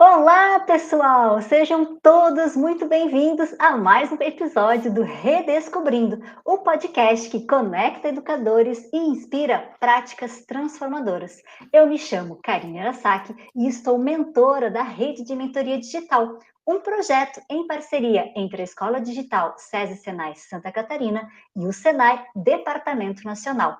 Olá, pessoal! Sejam todos muito bem-vindos a mais um episódio do Redescobrindo, o podcast que conecta educadores e inspira práticas transformadoras. Eu me chamo Karine Arasaki e estou mentora da Rede de Mentoria Digital, um projeto em parceria entre a Escola Digital SESI Senai Santa Catarina e o Senai Departamento Nacional.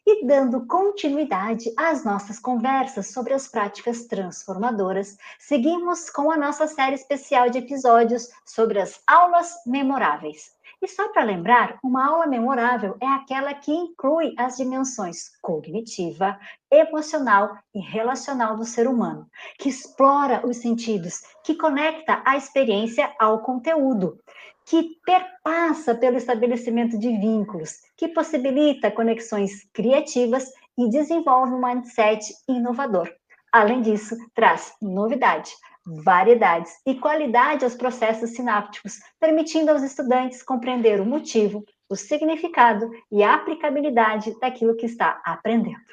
E dando continuidade às nossas conversas sobre as práticas transformadoras, seguimos com a nossa série especial de episódios sobre as aulas memoráveis. E só para lembrar, uma aula memorável é aquela que inclui as dimensões cognitiva, emocional e relacional do ser humano, que explora os sentidos, que conecta a experiência ao conteúdo, que perpassa pelo estabelecimento de vínculos, que possibilita conexões criativas e desenvolve um mindset inovador. Além disso, traz novidade, variedades e qualidade aos processos sinápticos, permitindo aos estudantes compreender o motivo, o significado e a aplicabilidade daquilo que está aprendendo.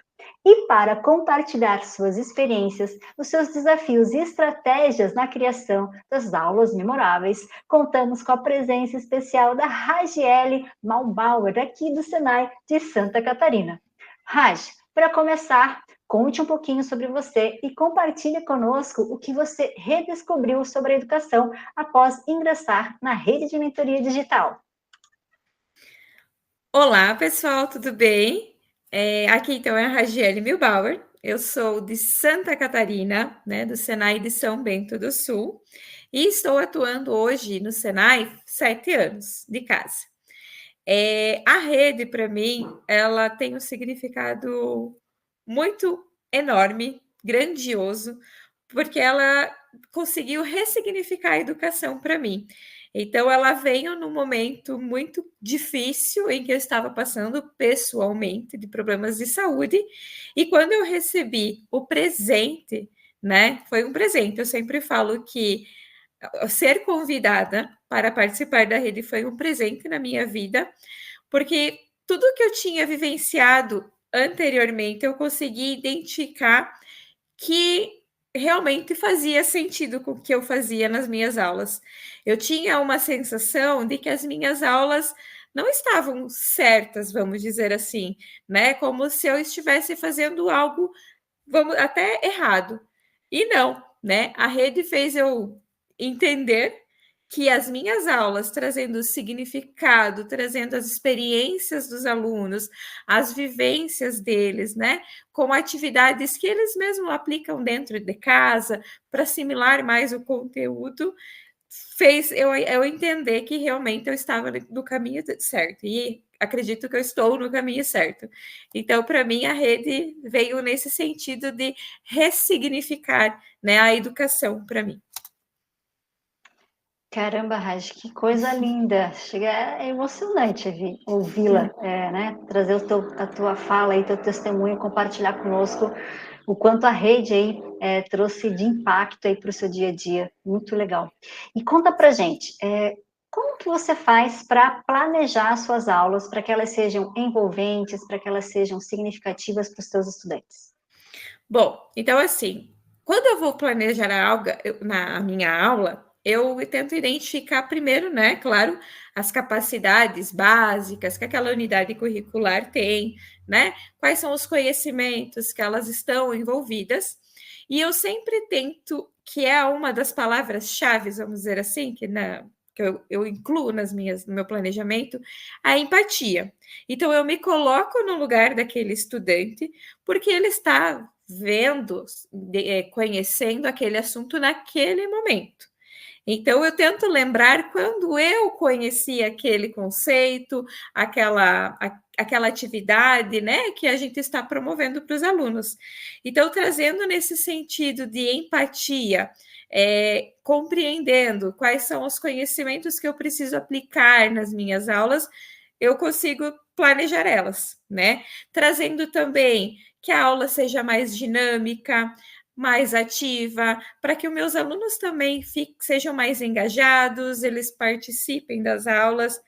E para compartilhar suas experiências, os seus desafios e estratégias na criação das aulas memoráveis, contamos com a presença especial da Ragiele Malbauer, aqui do Senai de Santa Catarina. Raj, para começar, conte um pouquinho sobre você e compartilhe conosco o que você redescobriu sobre a educação após ingressar na rede de mentoria digital. Olá, pessoal, tudo bem? Aqui então é a Ragiele Milbauer, eu sou de Santa Catarina, né, do Senai de São Bento do Sul, e estou atuando hoje no Senai 7 anos de casa. A rede, para mim, ela tem um significado muito enorme, grandioso, porque ela conseguiu ressignificar a educação para mim. Então, ela veio num momento muito difícil em que eu estava passando pessoalmente de problemas de saúde, e quando eu recebi o presente, né, foi um presente. Eu sempre falo que ser convidada para participar da rede foi um presente na minha vida, porque tudo que eu tinha vivenciado anteriormente eu consegui identificar que realmente fazia sentido com o que eu fazia nas minhas aulas. Eu tinha uma sensação de que as minhas aulas não estavam certas, vamos dizer assim, né? Como se eu estivesse fazendo algo, vamos até errado. E não, né? A rede fez eu entender que as minhas aulas, trazendo significado, trazendo as experiências dos alunos, as vivências deles, né, com atividades que eles mesmos aplicam dentro de casa, para assimilar mais o conteúdo, fez eu entender que realmente eu estava no caminho certo, e acredito que eu estou no caminho certo. Então, para mim, a rede veio nesse sentido de ressignificar, né, a educação para mim. Caramba, Raj, que coisa linda! Chega, é emocionante ouvi-la, né? Trazer a tua fala e teu testemunho, compartilhar conosco o quanto a rede aí trouxe de impacto aí para o seu dia a dia. Muito legal. E conta pra gente, como que você faz para planejar suas aulas, para que elas sejam envolventes, para que elas sejam significativas para os teus estudantes? Bom, então assim, quando eu vou planejar algo na minha aula, eu tento identificar primeiro, né, claro, as capacidades básicas que aquela unidade curricular tem, né? Quais são os conhecimentos que elas estão envolvidas. E eu sempre tento, que é uma das palavras-chave, vamos dizer assim, que eu incluo no meu planejamento, a empatia. Então, eu me coloco no lugar daquele estudante, porque ele está vendo, conhecendo aquele assunto naquele momento. Então, eu tento lembrar quando eu conheci aquele conceito, aquela atividade, né, que a gente está promovendo para os alunos. Então, trazendo nesse sentido de empatia, compreendendo quais são os conhecimentos que eu preciso aplicar nas minhas aulas, eu consigo planejar elas, né? Trazendo também que a aula seja mais dinâmica, mais ativa, para que os meus alunos também sejam mais engajados, eles participem das aulas,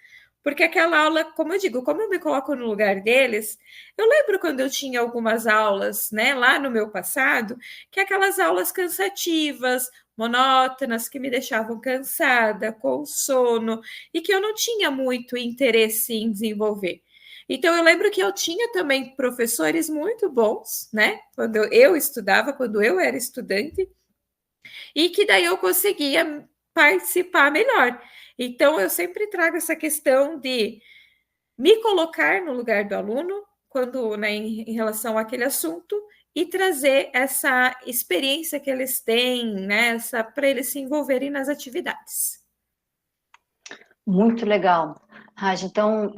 porque aquela aula, como eu digo, como eu me coloco no lugar deles, eu lembro quando eu tinha algumas aulas, né, lá no meu passado, que aquelas aulas cansativas, monótonas, que me deixavam cansada, com sono, e que eu não tinha muito interesse em desenvolver. Então, eu lembro que eu tinha também professores muito bons, né? Quando eu estudava, quando eu era estudante, e que daí eu conseguia participar melhor. Então, eu sempre trago essa questão de me colocar no lugar do aluno, quando, né, em relação àquele assunto, e trazer essa experiência que eles têm, né, para eles se envolverem nas atividades. Muito legal, Raj. Então,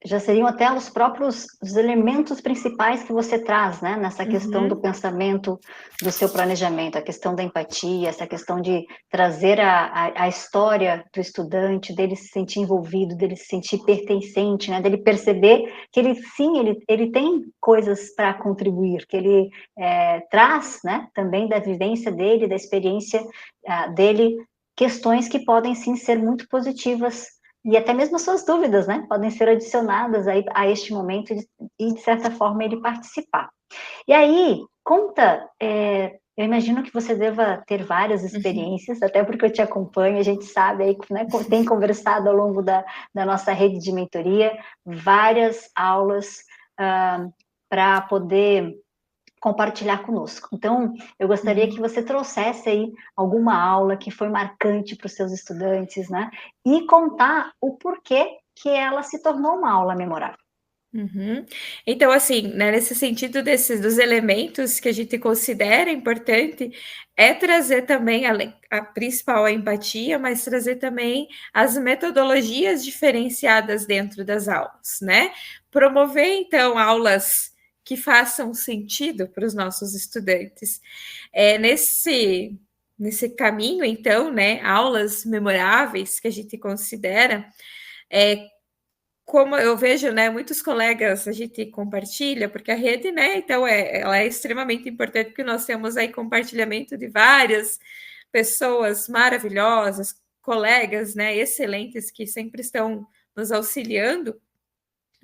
já seriam até os elementos principais que você traz, né, nessa questão do pensamento, do seu planejamento, a questão da empatia, essa questão de trazer a história do estudante, dele se sentir envolvido, dele se sentir pertencente, né, dele perceber que ele, sim, ele tem coisas para contribuir, que ele traz, né, também da vivência dele, da experiência dele, questões que podem sim ser muito positivas e até mesmo suas dúvidas, né, podem ser adicionadas aí a este momento e de certa forma ele participar. E aí, conta, eu imagino que você deva ter várias experiências, até porque eu te acompanho, a gente sabe aí, né, tem conversado ao longo da nossa rede de mentoria, várias aulas para poder compartilhar conosco. Então, eu gostaria que você trouxesse aí alguma aula que foi marcante para os seus estudantes, né? E contar o porquê que ela se tornou uma aula memorável. Então, assim, né, nesse sentido dos elementos que a gente considera importante, é trazer também a principal a empatia, mas trazer também as metodologias diferenciadas dentro das aulas, né? Promover, então, aulas que façam sentido para os nossos estudantes. Nesse caminho, então, né, aulas memoráveis que a gente considera, como eu vejo, né, muitos colegas a gente compartilha, porque a rede, né, então ela é extremamente importante, porque nós temos aí compartilhamento de várias pessoas maravilhosas, colegas, né, excelentes, que sempre estão nos auxiliando.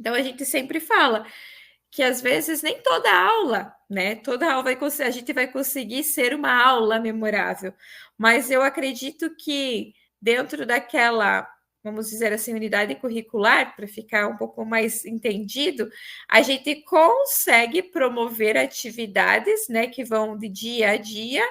Então, a gente sempre fala que às vezes nem toda aula, né? Toda aula a gente vai conseguir ser uma aula memorável, mas eu acredito que dentro daquela, vamos dizer assim, unidade curricular, para ficar um pouco mais entendido, a gente consegue promover atividades, né, que vão de dia a dia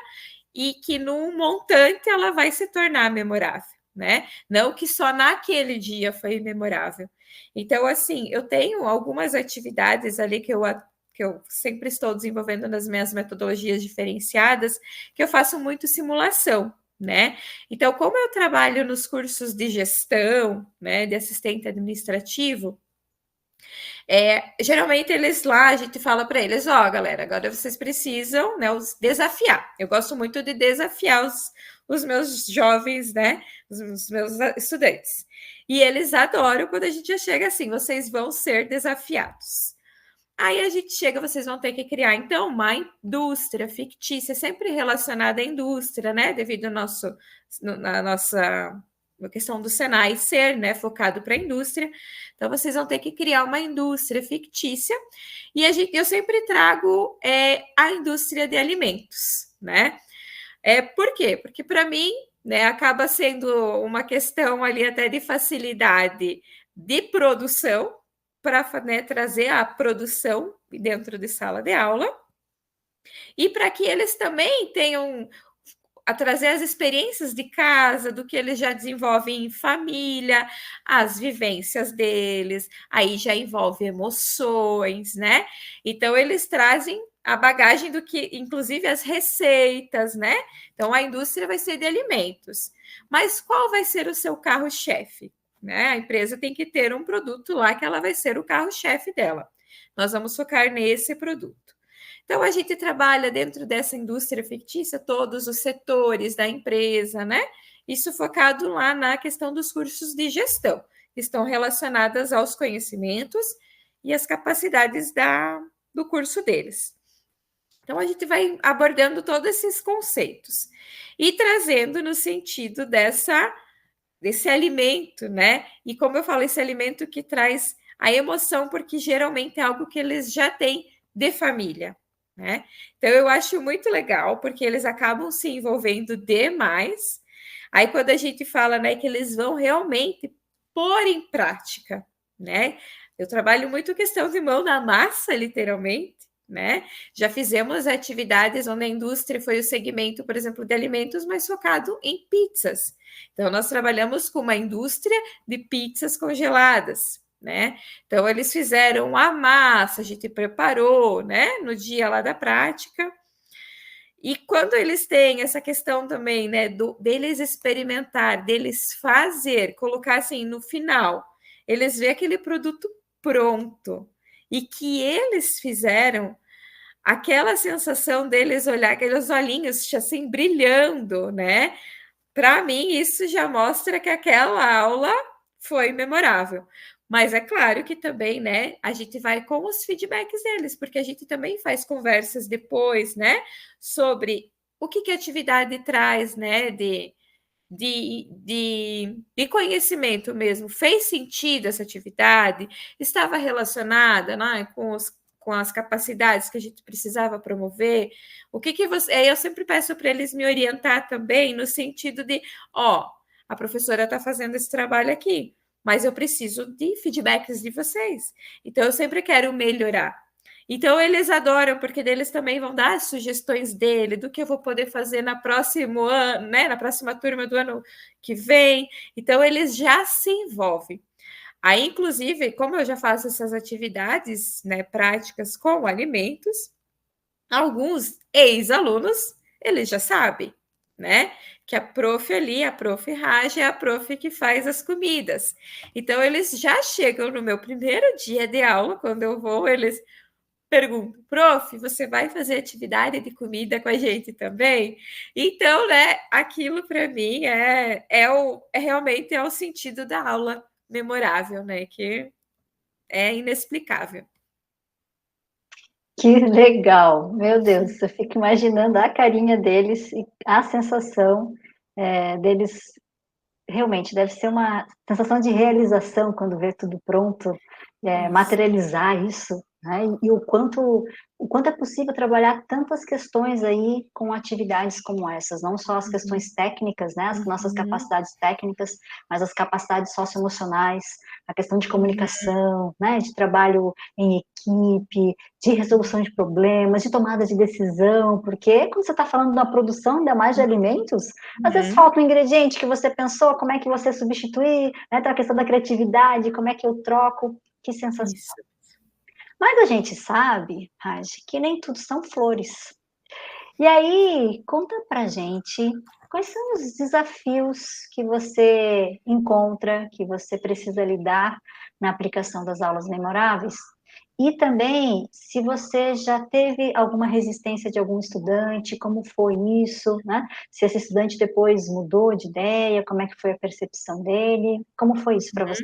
e que num montante ela vai se tornar memorável, né? Não que só naquele dia foi memorável. Então, assim, eu tenho algumas atividades ali que eu sempre estou desenvolvendo nas minhas metodologias diferenciadas, que eu faço muito simulação, né? Então, como eu trabalho nos cursos de gestão, né, de assistente administrativo, geralmente eles lá, a gente fala para eles, galera, agora vocês precisam, né, desafiar. Eu gosto muito de desafiar os meus jovens, né, os meus estudantes. E eles adoram quando a gente já chega assim, vocês vão ser desafiados. Aí a gente chega, vocês vão ter que criar, então, uma indústria fictícia, sempre relacionada à indústria, né, devido ao na nossa a questão do Senai ser, né, focado para a indústria. Então, vocês vão ter que criar uma indústria fictícia. E eu sempre trago a indústria de alimentos, né? Por quê? Porque, para mim, né, acaba sendo uma questão ali até de facilidade de produção, para, né, trazer a produção dentro de sala de aula, e para que eles também tenham a trazer as experiências de casa, do que eles já desenvolvem em família, as vivências deles, aí já envolve emoções, né? Então, eles trazem a bagagem do que, inclusive, as receitas, né? Então, a indústria vai ser de alimentos. Mas qual vai ser o seu carro-chefe? Né? A empresa tem que ter um produto lá que ela vai ser o carro-chefe dela. Nós vamos focar nesse produto. Então, a gente trabalha dentro dessa indústria fictícia todos os setores da empresa, né? Isso focado lá na questão dos cursos de gestão, que estão relacionadas aos conhecimentos e às capacidades do curso deles. Então, a gente vai abordando todos esses conceitos e trazendo no sentido desse alimento, né? E como eu falo, esse alimento que traz a emoção, porque geralmente é algo que eles já têm de família. né? Então, eu acho muito legal, porque eles acabam se envolvendo demais. Aí, quando a gente fala, né, que eles vão realmente pôr em prática, né? Eu trabalho muito questão de mão na massa, literalmente, né? Já fizemos atividades onde a indústria foi o segmento, por exemplo, de alimentos, mas focado em pizzas. Então, nós trabalhamos com uma indústria de pizzas congeladas, né? Então, eles fizeram a massa, a gente preparou, né, no dia lá da prática. E quando eles têm essa questão também, né, deles experimentar, deles fazer, colocar assim no final, eles vê aquele produto pronto e que eles fizeram, aquela sensação deles olhar aqueles olhinhos assim brilhando, né? Para mim, isso já mostra que aquela aula foi memorável. Mas é claro que também, né, a gente vai com os feedbacks deles, porque a gente também faz conversas depois, né, sobre o que a atividade traz, né, de conhecimento mesmo. Fez sentido essa atividade? Estava relacionada, né, com as capacidades que a gente precisava promover? O que você. Aí eu sempre peço para eles me orientar também no sentido de, ó, a professora está fazendo esse trabalho aqui, mas eu preciso de feedbacks de vocês. Então eu sempre quero melhorar. Então eles adoram, porque eles também vão dar as sugestões dele, do que eu vou poder fazer na próximo ano, né, na próxima turma do ano que vem. Então eles já se envolvem. Aí, inclusive, como eu já faço essas atividades, né, práticas com alimentos, alguns ex-alunos, eles já sabem, né? Que a prof ali, a prof Raj, é a prof que faz as comidas. Então, eles já chegam no meu primeiro dia de aula, quando eu vou, eles pergunto, prof, você vai fazer atividade de comida com a gente também? Então, né, aquilo para mim realmente é o sentido da aula memorável, né? Que é inexplicável. Que legal, meu Deus, eu fico imaginando a carinha deles e a sensação deles. Realmente, deve ser uma sensação de realização quando vê tudo pronto, Isso. materializar isso, né? E o quanto é possível trabalhar tantas questões aí com atividades como essas, não só as Uhum, questões técnicas, né? As nossas uhum, capacidades técnicas, mas as capacidades socioemocionais, a questão de uhum, comunicação, né? De trabalho em equipe, de resolução de problemas, de tomada de decisão, porque quando você está falando da produção, ainda mais de alimentos, às vezes uhum. falta um ingrediente que você pensou, como é que você substituir, né? Tem a questão da criatividade, como é que eu troco, que sensação. Isso. Mas a gente sabe, Raj, que nem tudo são flores. E aí, conta pra gente quais são os desafios que você encontra, que você precisa lidar na aplicação das aulas memoráveis. E também, se você já teve alguma resistência de algum estudante, como foi isso, né? Se esse estudante depois mudou de ideia, como é que foi a percepção dele? Como foi isso para você?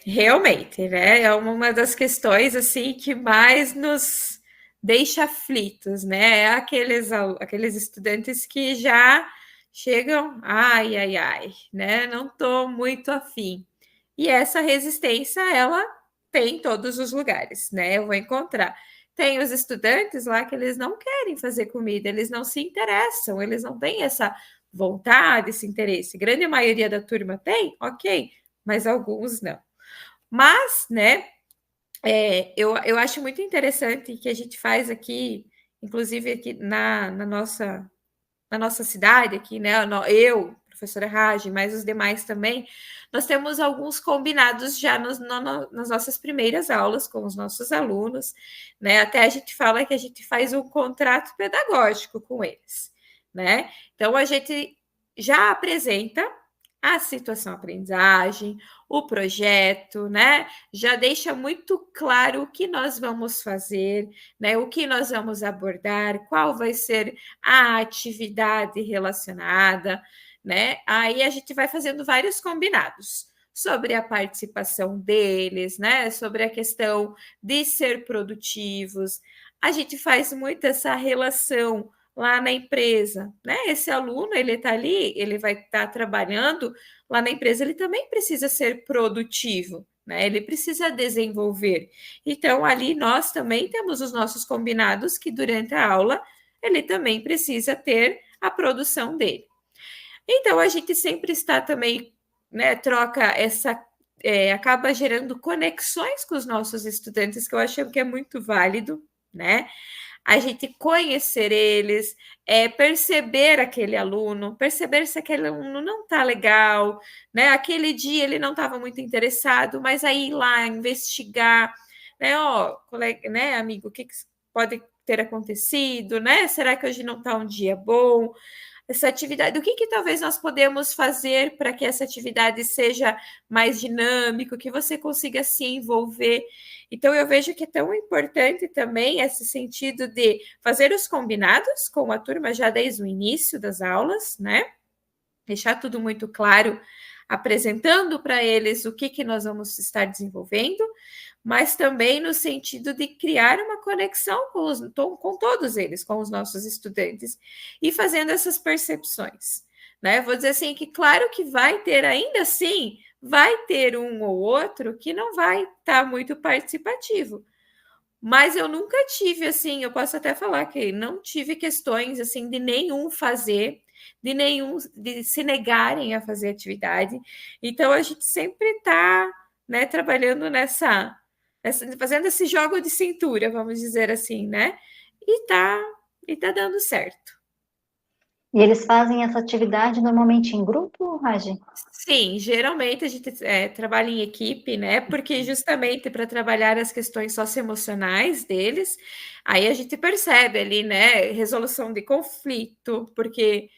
Realmente, né? É uma das questões assim que mais nos deixa aflitos, né? É aqueles estudantes que já chegam, ai, ai, ai, né? Não estou muito afim. E essa resistência, ela tem em todos os lugares, né? Eu vou encontrar. Tem os estudantes lá que eles não querem fazer comida, eles não se interessam, eles não têm essa vontade, esse interesse. Grande maioria da turma tem, ok, mas alguns não. Mas, né, eu acho muito interessante que a gente faz aqui, inclusive aqui na nossa cidade, aqui, né, eu, professora Raj, mas os demais também, nós temos alguns combinados já nas nossas primeiras aulas com os nossos alunos, né, até a gente fala que a gente faz um contrato pedagógico com eles, né, então a gente já apresenta a situação aprendizagem, o projeto, né? Já deixa muito claro o que nós vamos fazer, né? O que nós vamos abordar, qual vai ser a atividade relacionada, né? Aí a gente vai fazendo vários combinados sobre a participação deles, né? Sobre a questão de ser produtivos. A gente faz muito essa relação lá na empresa, né? Esse aluno, ele está ali, ele vai estar trabalhando lá na empresa, ele também precisa ser produtivo, né? Ele precisa desenvolver. Então, ali nós também temos os nossos combinados que durante a aula ele também precisa ter a produção dele. Então, a gente sempre está também, né, troca essa, acaba gerando conexões com os nossos estudantes, que eu acho que é muito válido, né? A gente conhecer eles, perceber aquele aluno, perceber se aquele aluno não está legal, né? Aquele dia ele não estava muito interessado, mas aí ir lá investigar, né? Ó, colega, né, amigo, o que pode ter acontecido, né? Será que hoje não está um dia bom? Essa atividade, o que talvez nós podemos fazer para que essa atividade seja mais dinâmica, que você consiga se envolver. Então, eu vejo que é tão importante também esse sentido de fazer os combinados com a turma já desde o início das aulas, né? Deixar tudo muito claro, apresentando para eles o que nós vamos estar desenvolvendo, mas também no sentido de criar uma conexão com todos eles, com os nossos estudantes, e fazendo essas percepções. Né? Vou dizer assim, que claro que vai ter, ainda assim, vai ter um ou outro que não vai estar muito participativo. Mas eu nunca tive, assim, eu posso até falar que não tive questões, assim, de nenhum fazer, de se negarem a fazer atividade. Então, a gente sempre está, né, trabalhando fazendo esse jogo de cintura, vamos dizer assim, né? E tá dando certo. E eles fazem essa atividade normalmente em grupo, Ragi? Sim, geralmente a gente trabalha em equipe, né? Porque justamente para trabalhar as questões socioemocionais deles, aí a gente percebe ali, né? Resolução de conflito, porque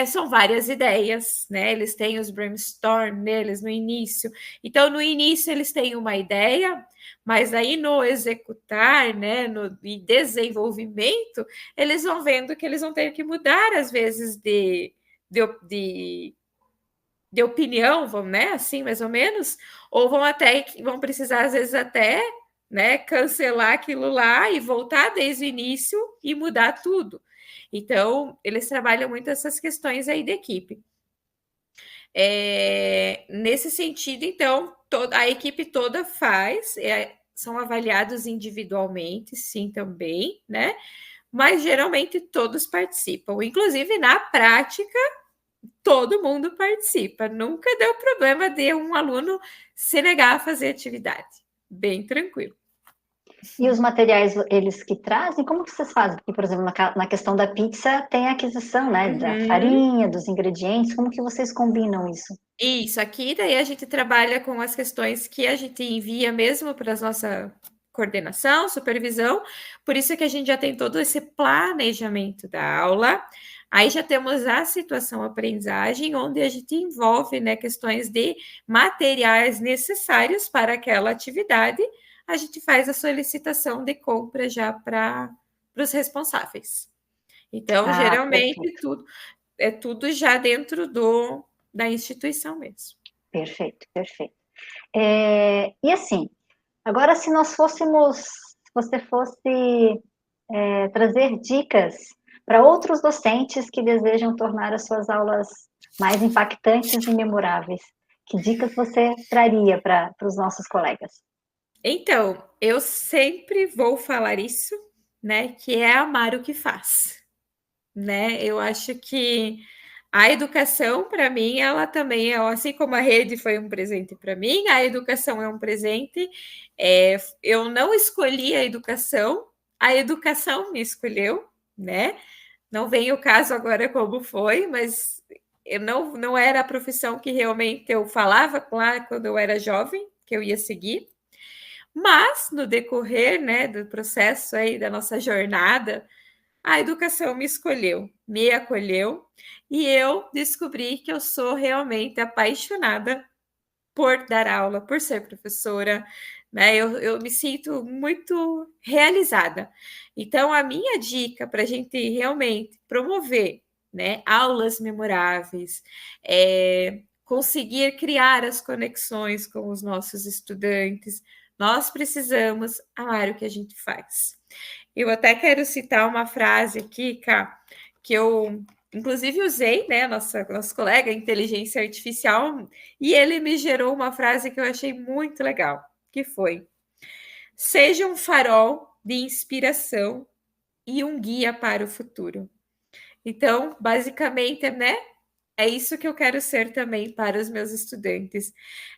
são várias ideias, né? Eles têm os brainstorm neles no início. Então, no início eles têm uma ideia, mas aí no executar, né? No desenvolvimento, eles vão vendo que eles vão ter que mudar, às vezes, de opinião, vão, né, assim, mais ou menos, ou vão precisar, às vezes, até, né, cancelar aquilo lá e voltar desde o início e mudar tudo. Então, eles trabalham muito essas questões aí da equipe. Nesse sentido, então, a equipe toda são avaliados individualmente, sim, também, né? Mas geralmente todos participam, inclusive na prática, todo mundo participa. Nunca deu problema de um aluno se negar a fazer atividade. Bem tranquilo. E os materiais, eles que trazem, como que vocês fazem? Porque, por exemplo, na questão da pizza, tem a aquisição, né, da farinha, dos ingredientes, como que vocês combinam isso? Isso, aqui daí a gente trabalha com as questões que a gente envia mesmo para a nossa coordenação, supervisão, por isso que a gente já tem todo esse planejamento da aula. Aí já temos a situação aprendizagem, onde a gente envolve, né, questões de materiais necessários para aquela atividade. A gente faz a solicitação de compra já para os responsáveis. Então, geralmente, perfeito. tudo já dentro da instituição mesmo. Perfeito, perfeito. E assim, agora se você fosse trazer dicas para outros docentes que desejam tornar as suas aulas mais impactantes e memoráveis, que dicas você traria para os nossos colegas? Então, eu sempre vou falar isso, né? Que é amar o que faz, né? Eu acho que a educação, para mim, ela também é, assim como a rede foi um presente para mim, a educação é um presente. Eu não escolhi a educação me escolheu, né? Não vem o caso agora como foi, mas eu não era a profissão que realmente eu falava lá quando eu era jovem, que eu ia seguir. Mas no decorrer, né, do processo aí da nossa jornada, a educação me escolheu, me acolheu e eu descobri que eu sou realmente apaixonada por dar aula, por ser professora, né? Eu me sinto muito realizada. Então, a minha dica para a gente realmente promover, né, aulas memoráveis, conseguir criar as conexões com os nossos estudantes, nós precisamos amar o que a gente faz. Eu até quero citar uma frase aqui, Ká, que eu inclusive usei, né, nosso colega, inteligência artificial, e ele me gerou uma frase que eu achei muito legal, que foi: seja um farol de inspiração e um guia para o futuro. Então, basicamente, né, é isso que eu quero ser também para os meus estudantes.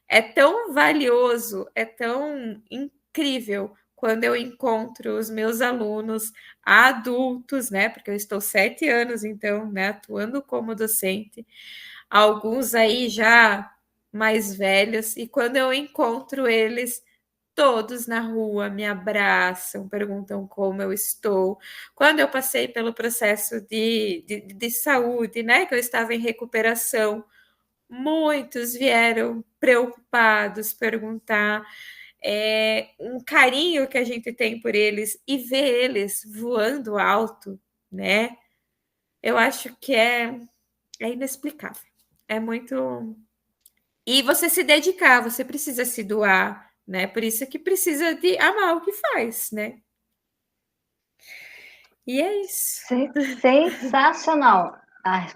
É tão valioso, é tão incrível quando eu encontro os meus alunos adultos, né? Porque eu estou 7 anos, então, né, atuando como docente, alguns aí já mais velhos, e quando eu encontro eles todos na rua me abraçam, perguntam como eu estou. Quando eu passei pelo processo de saúde, né, que eu estava em recuperação, muitos vieram preocupados, perguntar um carinho que a gente tem por eles e ver eles voando alto, né? Eu acho que é inexplicável. É muito. E você se dedicar, você precisa se doar, né? Por isso que precisa de amar o que faz, né? E é isso. Sensacional.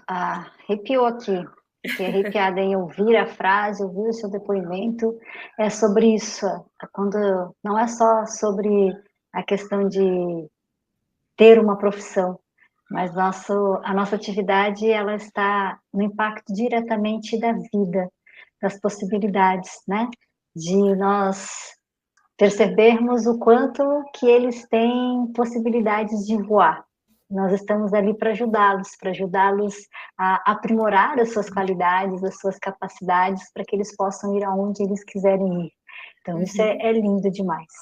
Arrepiou aqui. Fiquei arrepiada em ouvir a frase, ouvir o seu depoimento. É sobre isso. Quando não é só sobre a questão de ter uma profissão, mas a nossa atividade ela está no impacto diretamente da vida, das possibilidades, né? De nós percebermos o quanto que eles têm possibilidades de voar. Nós estamos ali para ajudá-los a aprimorar as suas qualidades, as suas capacidades, para que eles possam ir aonde eles quiserem ir. Então, isso é lindo demais.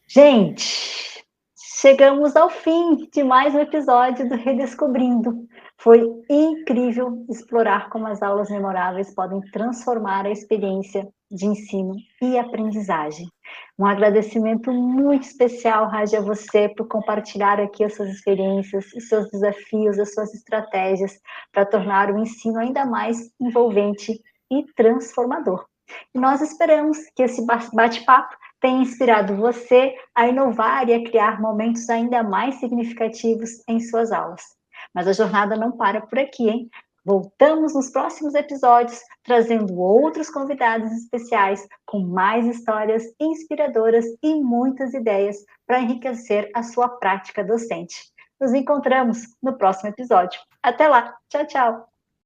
Gente, chegamos ao fim de mais um episódio do Redescobrindo. Foi incrível explorar como as aulas memoráveis podem transformar a experiência de ensino e aprendizagem. Um agradecimento muito especial, Raja, a você por compartilhar aqui as suas experiências, os seus desafios, as suas estratégias para tornar o ensino ainda mais envolvente e transformador. E nós esperamos que esse bate-papo tenha inspirado você a inovar e a criar momentos ainda mais significativos em suas aulas. Mas a jornada não para por aqui, hein? Voltamos nos próximos episódios, trazendo outros convidados especiais com mais histórias inspiradoras e muitas ideias para enriquecer a sua prática docente. Nos encontramos no próximo episódio. Até lá! Tchau, tchau!